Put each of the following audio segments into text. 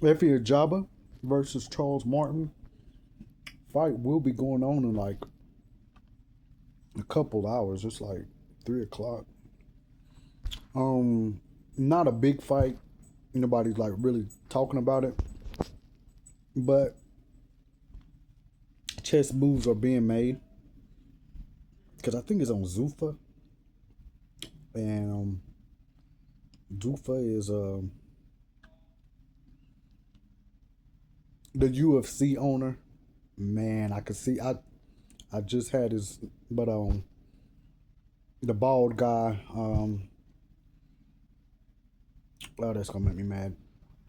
Efe Ajagba versus Charles Martin. Fight will be going on in like a couple hours. It's like 3 o'clock. Um, Not a big fight. Nobody's like really talking about it, but chess moves are being made because I think it's on Zuffa, and Zuffa is the UFC owner. Man, I could see. I just had his, but the bald guy. Oh, that's gonna make me mad.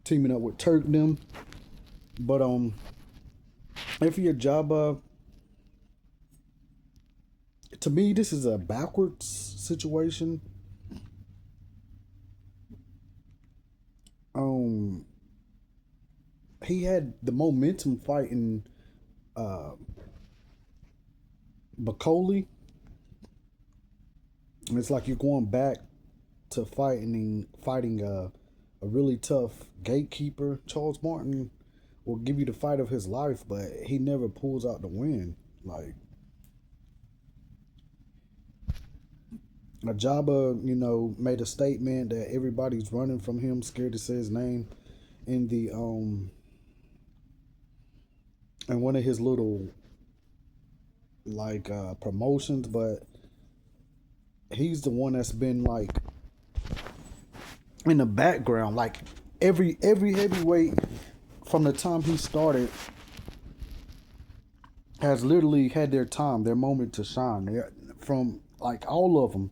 Teaming up with Turk them, but if you're Jabba, to me this is a backwards situation. Um, he had the momentum fighting uh Bacoli. And it's like you're going back to fighting a really tough gatekeeper. Charles Martin will give you the fight of his life, but he never pulls out the win. Like Ajaba, made a statement that everybody's running from him, scared to say his name in the in one of his little like promotions, but he's the one that's been like in the background. Like every heavyweight from the time he started has literally had their time, their moment to shine. From like all of them,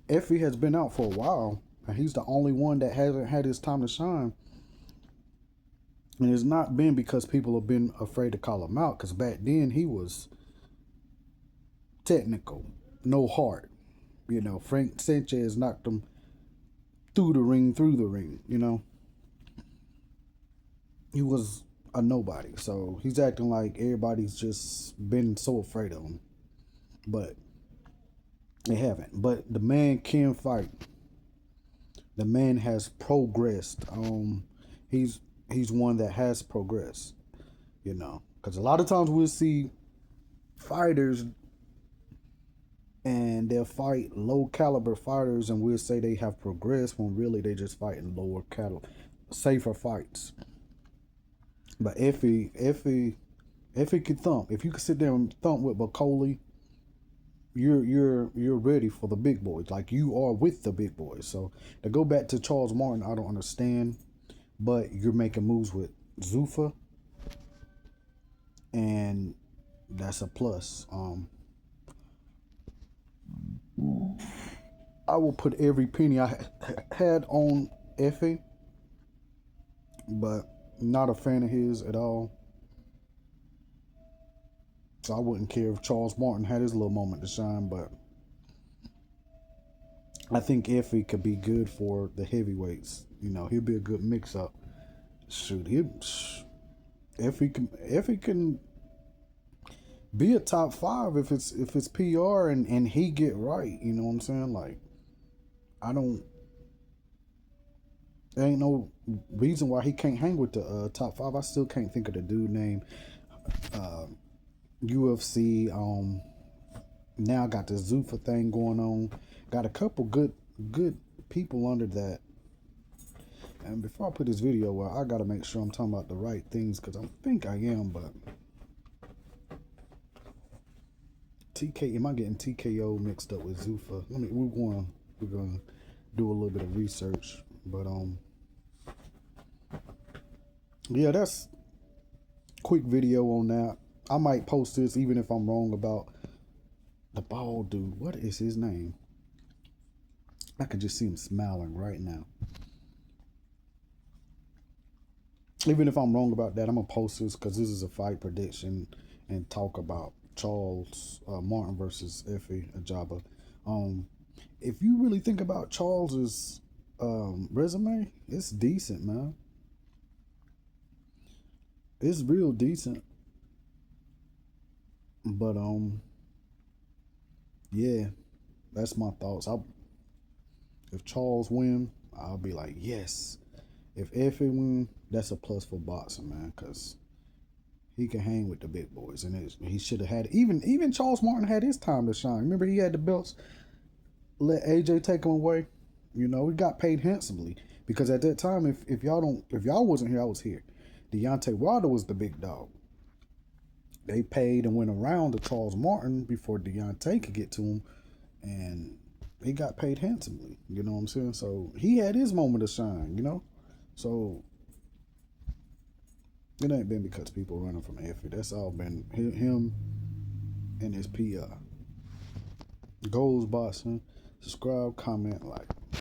Effie has been out for a while, and he's the only one that hasn't had his time to shine. And it's not been because people have been afraid to call him out, because back then he was technical, no heart. Frank Sanchez knocked him through the ring. He was a nobody. So he's acting like everybody's just been so afraid of him. But they haven't. But the man can fight. The man has progressed. He's he's one that has progressed. Because a lot of times we'll see fighters and they'll fight low caliber fighters and we'll say they have progressed when really they just fighting lower caliber, safer fights. But if he can thump, if you can sit there and thump with Bacoli, you're ready for the big boys. Like you are with the big boys. So to go back to Charles Martin, I don't understand. But you're making moves with Zuffa, and that's a plus. I will put every penny I had on Efe, but not a fan of his at all. So I wouldn't care if Charles Martin had his little moment to shine, but I think Effie could be good for the heavyweights. He'll be a good mix up. Shoot, Effie can be a top five if it's PR and he get right. You know what I'm saying? Like I don't. There ain't no reason why he can't hang with the top five. I still can't think of the dude name. Uh, UFC. Now got the Zuffa thing going on. Got a couple good people under that. And before I put this video out, I gotta make sure I'm talking about the right things because I think I am. But TK, am I getting TKO mixed up with Zuffa? We're going to do a little bit of research. But yeah, that's quick video on that. I might post this even if I'm wrong about the bald dude. What is his name? I can just see him smiling right now. Even if I'm wrong about that, I'm gonna post this because this is a fight prediction and talk about Charles Martin versus Efe Ajagba. Um, if you really think about Charles's resume, it's decent, man. It's real decent. But yeah, that's my thoughts. If Charles win, I'll be like, yes. If Efe win, that's a plus for boxing, man, because he can hang with the big boys, and he should have had even Charles Martin had his time to shine. Remember, he had the belts, let AJ take him away. You know, he got paid handsomely because at that time, if y'all wasn't here, I was here. Deontay Wilder was the big dog. They paid and went around to Charles Martin before Deontay could get to him, and he got paid handsomely. You know what I'm saying? So he had his moment of shine. You know, so it ain't been because people running from Effie. That's all been him and his PR. Goals boxing. Subscribe, comment, like.